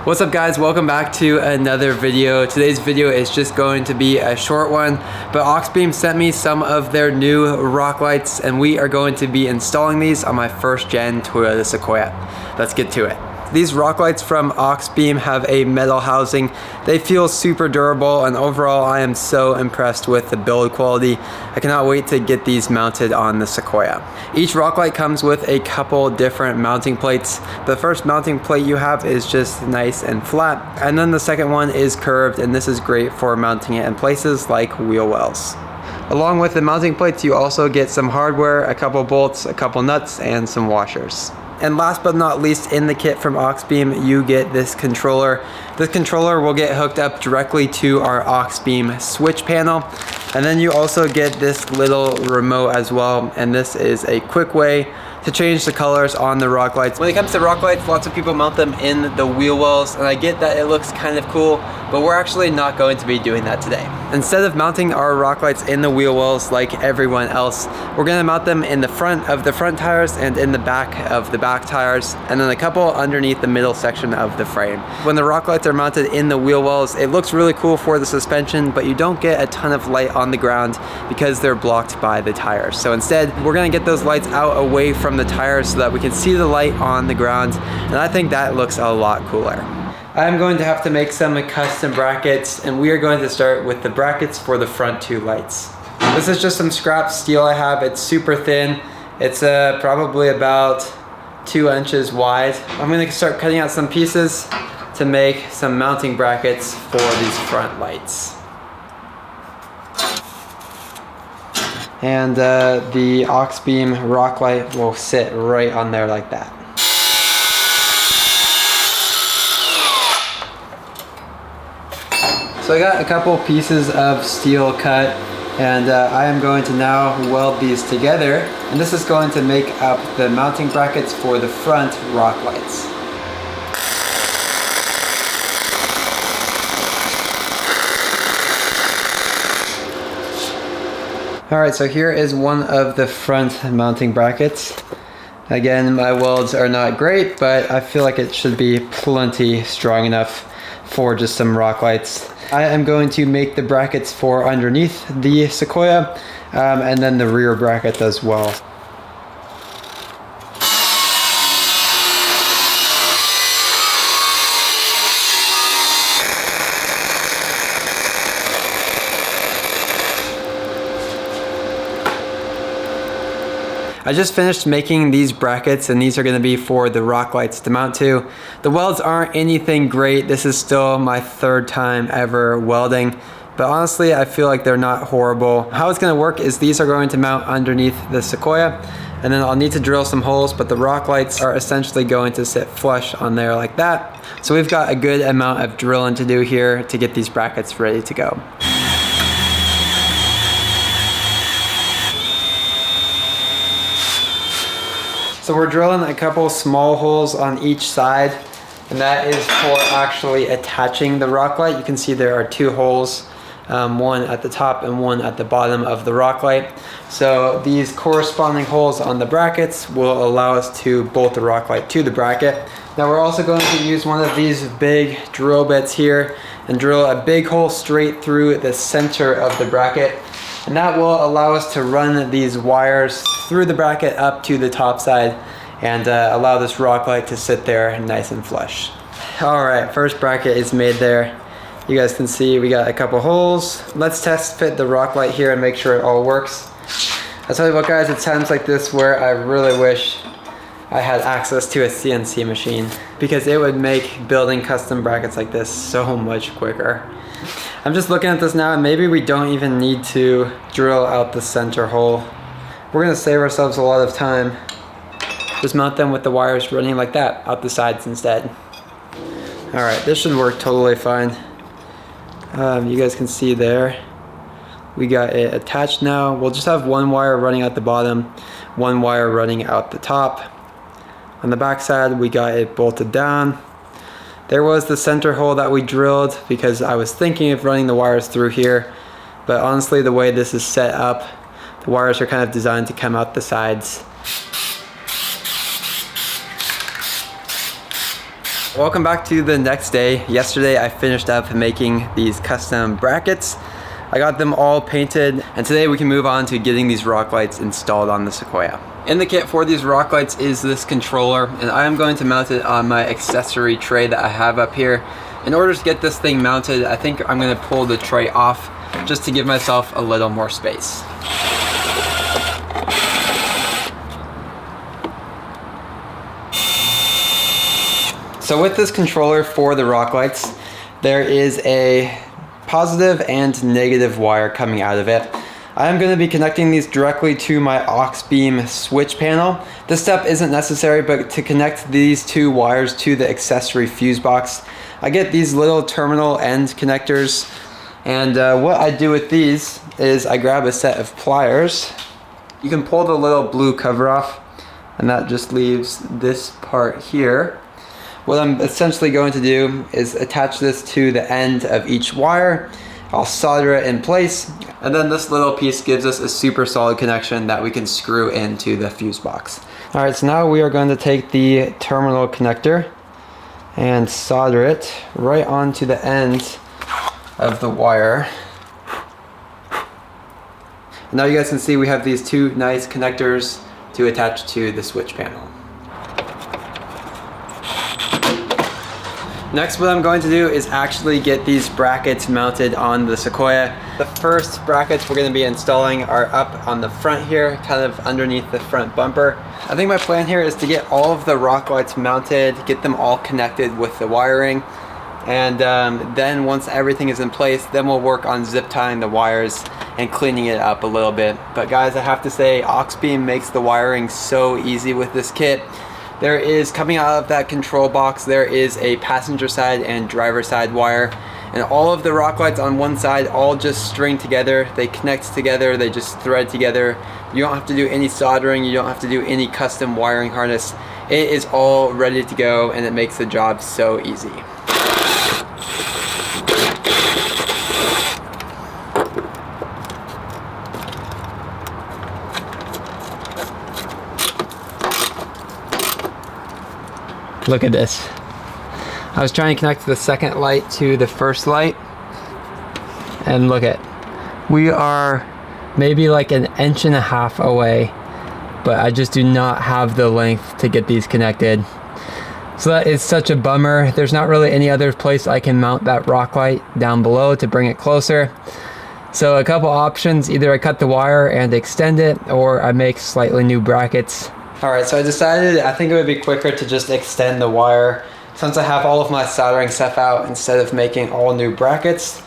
What's up guys, welcome back to another video. Today's video is just going to be a short one, but AuxBeam sent me some of their new rock lights and we are going to be installing these on my first gen Toyota Sequoia. Let's get to it. These rock lights from AuxBeam have a metal housing. They feel super durable and overall I am so impressed with the build quality. I cannot wait to get these mounted on the Sequoia. Each rock light comes with a couple different mounting plates. The first mounting plate you have is just nice and flat, and then the second one is curved, and this is great for mounting it in places like wheel wells. Along with the mounting plates you also get some hardware, a couple bolts, a couple nuts, and some washers. And last but not least, in the kit from AuxBeam, you get this controller. This controller will get hooked up directly to our AuxBeam switch panel. And then you also get this little remote as well. And this is a quick way to change the colors on the rock lights. When it comes to rock lights, lots of people mount them in the wheel wells, and I get that it looks kind of cool, but we're actually not going to be doing that today. Instead of mounting our rock lights in the wheel wells like everyone else, we're gonna mount them in the front of the front tires and in the back of the back tires, and then a couple underneath the middle section of the frame. When the rock lights are mounted in the wheel wells, it looks really cool for the suspension, but you don't get a ton of light on the ground because they're blocked by the tires. So instead, we're gonna get those lights out away from the tires so that we can see the light on the ground, and I think that looks a lot cooler. I'm going to have to make some custom brackets, and we are going to start with the brackets for the front two lights. This is just some scrap steel I have. It's super thin. It's probably about 2 inches wide. I'm going to start cutting out some pieces to make some mounting brackets for these front lights. And the AuxBeam rock light will sit right on there like that. So I got a couple pieces of steel cut, and I am going to now weld these together, and this is going to make up the mounting brackets for the front rock lights. Alright, so here is one of the front mounting brackets. Again, my welds are not great, but I feel like it should be plenty strong enough for just some rock lights. I am going to make the brackets for underneath the Sequoia, and then the rear bracket as well. I just finished making these brackets, and these are going to be for the rock lights to mount to. The welds aren't anything great. This is still my third time ever welding, but honestly I feel like they're not horrible. How it's going to work is these are going to mount underneath the Sequoia, and then I'll need to drill some holes, but the rock lights are essentially going to sit flush on there like that. So we've got a good amount of drilling to do here to get these brackets ready to go. So we're drilling a couple small holes on each side, and that is for actually attaching the rock light. You can see there are 2 holes, one at the top and one at the bottom of the rock light. So these corresponding holes on the brackets will allow us to bolt the rock light to the bracket. Now we're also going to use one of these big drill bits here and drill a big hole straight through the center of the bracket. And that will allow us to run these wires through the bracket up to the top side and allow this rock light to sit there nice and flush. Alright, first bracket is made there. You guys can see we got a couple holes. Let's test fit the rock light here and make sure it all works. I'll tell you what guys, it's times like this where I really wish I had access to a CNC machine, because it would make building custom brackets like this so much quicker. I'm just looking at this now, and maybe we don't even need to drill out the center hole. We're gonna save ourselves a lot of time. Just mount them with the wires running like that, out the sides instead. All right, this should work totally fine. You guys can see there, we got it attached now. We'll just have one wire running out the bottom, one wire running out the top. On the back side, we got it bolted down. There was the center hole that we drilled because I was thinking of running the wires through here, but honestly the way this is set up, the wires are kind of designed to come out the sides. Welcome back to the next day. Yesterday I finished up making these custom brackets. I got them all painted, and today we can move on to getting these rock lights installed on the Sequoia. In the kit for these rock lights is this controller, and I am going to mount it on my accessory tray that I have up here. In order to get this thing mounted, I think I'm going to pull the tray off just to give myself a little more space. So with this controller for the rock lights, there is a positive and negative wire coming out of it. I am going to be connecting these directly to my AuxBeam switch panel. This step isn't necessary, but to connect these two wires to the accessory fuse box, I get these little terminal end connectors, and what I do with these is I grab a set of pliers. You can pull the little blue cover off, and that just leaves this part here. What I'm essentially going to do is attach this to the end of each wire. I'll solder it in place, and then this little piece gives us a super solid connection that we can screw into the fuse box. All right, so now we are going to take the terminal connector and solder it right onto the end of the wire. And now you guys can see we have these two nice connectors to attach to the switch panel. Next, what I'm going to do is actually get these brackets mounted on the Sequoia. The first brackets we're going to be installing are up on the front here, kind of underneath the front bumper. I think my plan here is to get all of the rock lights mounted, get them all connected with the wiring, and then once everything is in place, then we'll work on zip tying the wires and cleaning it up a little bit. But guys, I have to say, AuxBeam makes the wiring so easy with this kit. There is, coming out of that control box, there is a passenger side and driver side wire, and all of the rock lights on one side all just string together. They connect together, they just thread together. You don't have to do any soldering, you don't have to do any custom wiring harness. It is all ready to go, and it makes the job so easy. Look at this. I was trying to connect the second light to the first light, and look at, we are maybe like an inch and a half away, but I just do not have the length to get these connected. So that is such a bummer. There's not really any other place I can mount that rock light down below to bring it closer. So a couple options: either I cut the wire and extend it, or I make slightly new brackets. Alright, so I decided I think it would be quicker to just extend the wire since I have all of my soldering stuff out instead of making all new brackets.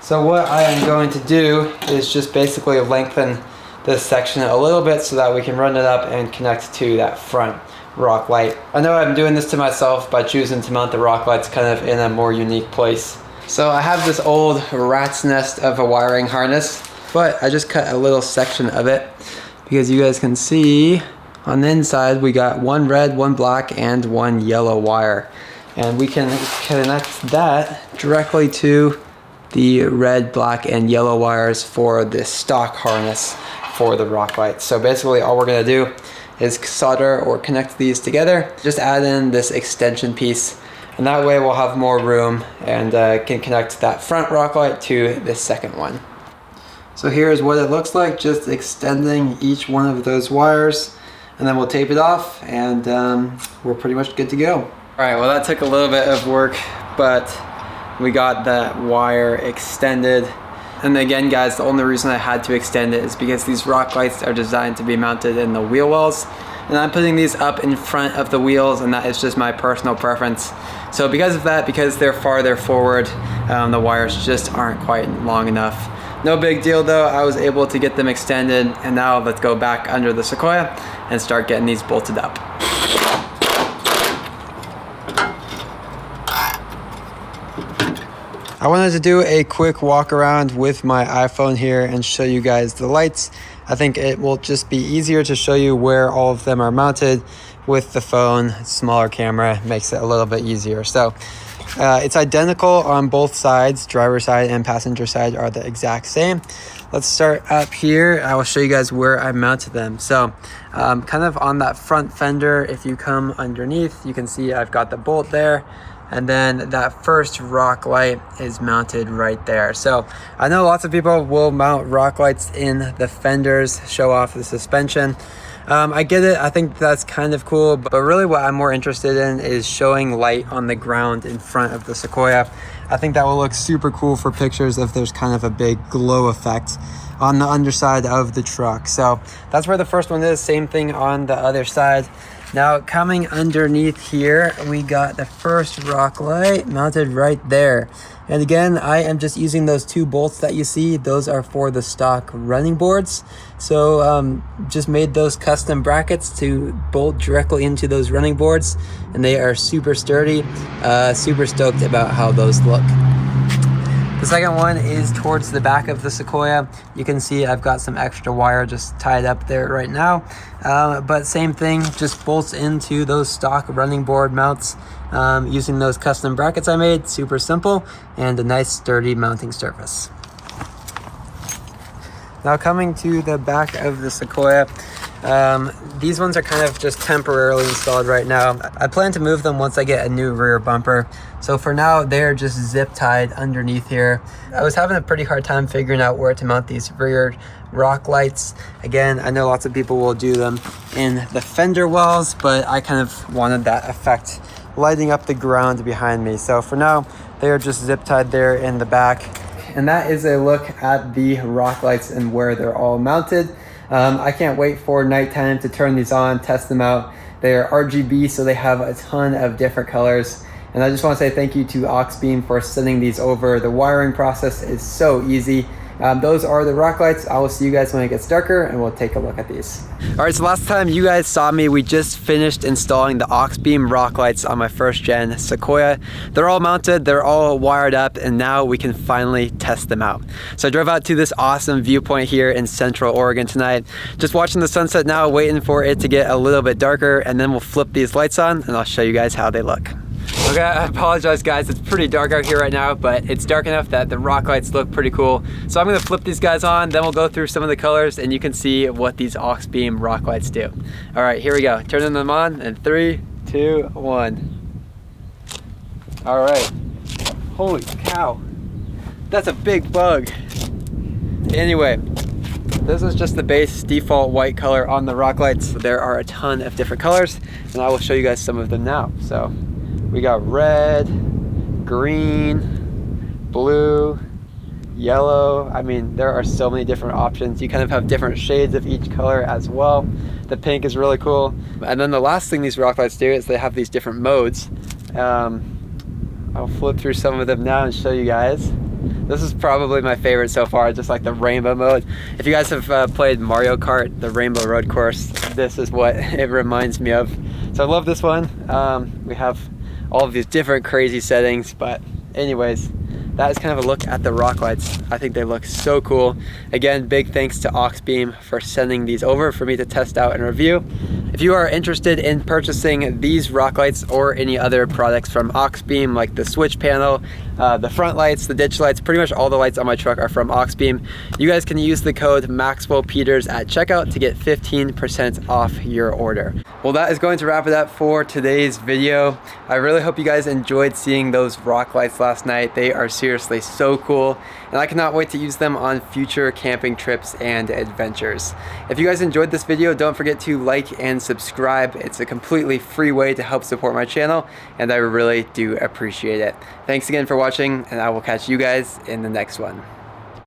So what I am going to do is just basically lengthen this section a little bit so that we can run it up and connect to that front rock light. I know I'm doing this to myself by choosing to mount the rock lights kind of in a more unique place. So I have this old rat's nest of a wiring harness, but I just cut a little section of it because you guys can see on the inside we got one red, one black, and one yellow wire. And we can connect that directly to the red, black, and yellow wires for the stock harness for the rock light. So basically all we're gonna do is solder or connect these together, just add in this extension piece, and that way we'll have more room and can connect that front rock light to this second one. So here's what it looks like, just extending each one of those wires, and then we'll tape it off, and we're pretty much good to go. All right, well that took a little bit of work, but we got that wire extended. And again guys, the only reason I had to extend it is because these rock lights are designed to be mounted in the wheel wells, and I'm putting these up in front of the wheels, and that is just my personal preference. So because of that, because they're farther forward, the wires just aren't quite long enough. No big deal though, I was able to get them extended, and now let's go back under the Sequoia and start getting these bolted up. I wanted to do a quick walk around with my iPhone here and show you guys the lights. I think it will just be easier to show you where all of them are mounted with the phone. Smaller camera makes it a little bit easier. So it's identical on both sides. Driver side and passenger side are the exact same. Let's start up here. I will show you guys where I mounted them. So kind of on that front fender, if you come underneath, you can see I've got the bolt there. and then that first rock light is mounted right there. So I know lots of people will mount rock lights in the fenders, show off the suspension. I get it, I think that's kind of cool, but really what I'm more interested in is showing light on the ground in front of the Sequoia. I think that will look super cool for pictures if there's kind of a big glow effect on the underside of the truck. So that's where the first one is, same thing on the other side. Now coming underneath here, we got the first rock light mounted right there. And again, I am just using those 2 bolts that you see. Those are for the stock running boards. So just made those custom brackets to bolt directly into those running boards, and they are super sturdy. Super stoked about how those look. The second one is towards the back of the Sequoia. You can see I've got some extra wire just tied up there right now. But same thing, just bolts into those stock running board mounts using those custom brackets I made. Super simple and a nice sturdy mounting surface. Now coming to the back of the Sequoia, these ones are kind of just temporarily installed right now. I plan to move them once I get a new rear bumper. So for now, they're just zip tied underneath here. I was having a pretty hard time figuring out where to mount these rear rock lights. Again, I know lots of people will do them in the fender wells, but I kind of wanted that effect lighting up the ground behind me. So for now, they are just zip tied there in the back. And that is a look at the rock lights and where they're all mounted. I can't wait for nighttime to turn these on, test them out. They are RGB, so they have a ton of different colors. And I just want to say thank you to AuxBeam for sending these over. The wiring process is so easy. Those are the rock lights. I will see you guys when it gets darker, and we'll take a look at these. All right, so last time you guys saw me, we just finished installing the AuxBeam rock lights on my first gen Sequoia. They're all mounted, they're all wired up, and now we can finally test them out. So I drove out to this awesome viewpoint here in Central Oregon tonight. Just watching the sunset now, waiting for it to get a little bit darker, and then we'll flip these lights on, and I'll show you guys how they look. Okay, I apologize guys, it's pretty dark out here right now, but it's dark enough that the rock lights look pretty cool. So I'm gonna flip these guys on, then we'll go through some of the colors and you can see what these AuxBeam rock lights do. All right, here we go. Turning them on in 3, 2, 1. All right, holy cow, that's a big bug. Anyway, this is just the base default white color on the rock lights. There are a ton of different colors and I will show you guys some of them now. So we got red, green, blue, yellow. I mean, there are so many different options. You kind of have different shades of each color as well. The pink is really cool. And then the last thing these rock lights do is they have these different modes. I'll flip through some of them now and show you guys. This is probably my favorite so far, just like the rainbow mode. If you guys have played Mario Kart, the Rainbow Road Course, this is what it reminds me of. So I love this one. We have all of these different crazy settings, but anyways, that is kind of a look at the rock lights. I think they look so cool. Again, big thanks to AuxBeam for sending these over for me to test out and review. If you are interested in purchasing these rock lights or any other products from AuxBeam, like the switch panel, the front lights, the ditch lights, pretty much all the lights on my truck are from AuxBeam. You guys can use the code MaxwellPeters at checkout to get 15% off your order. Well, that is going to wrap it up for today's video. I really hope you guys enjoyed seeing those rock lights last night. They are seriously so cool, and I cannot wait to use them on future camping trips and adventures. If you guys enjoyed this video, don't forget to like and subscribe. It's a completely free way to help support my channel, and I really do appreciate it. Thanks again for watching, and I will catch you guys in the next one.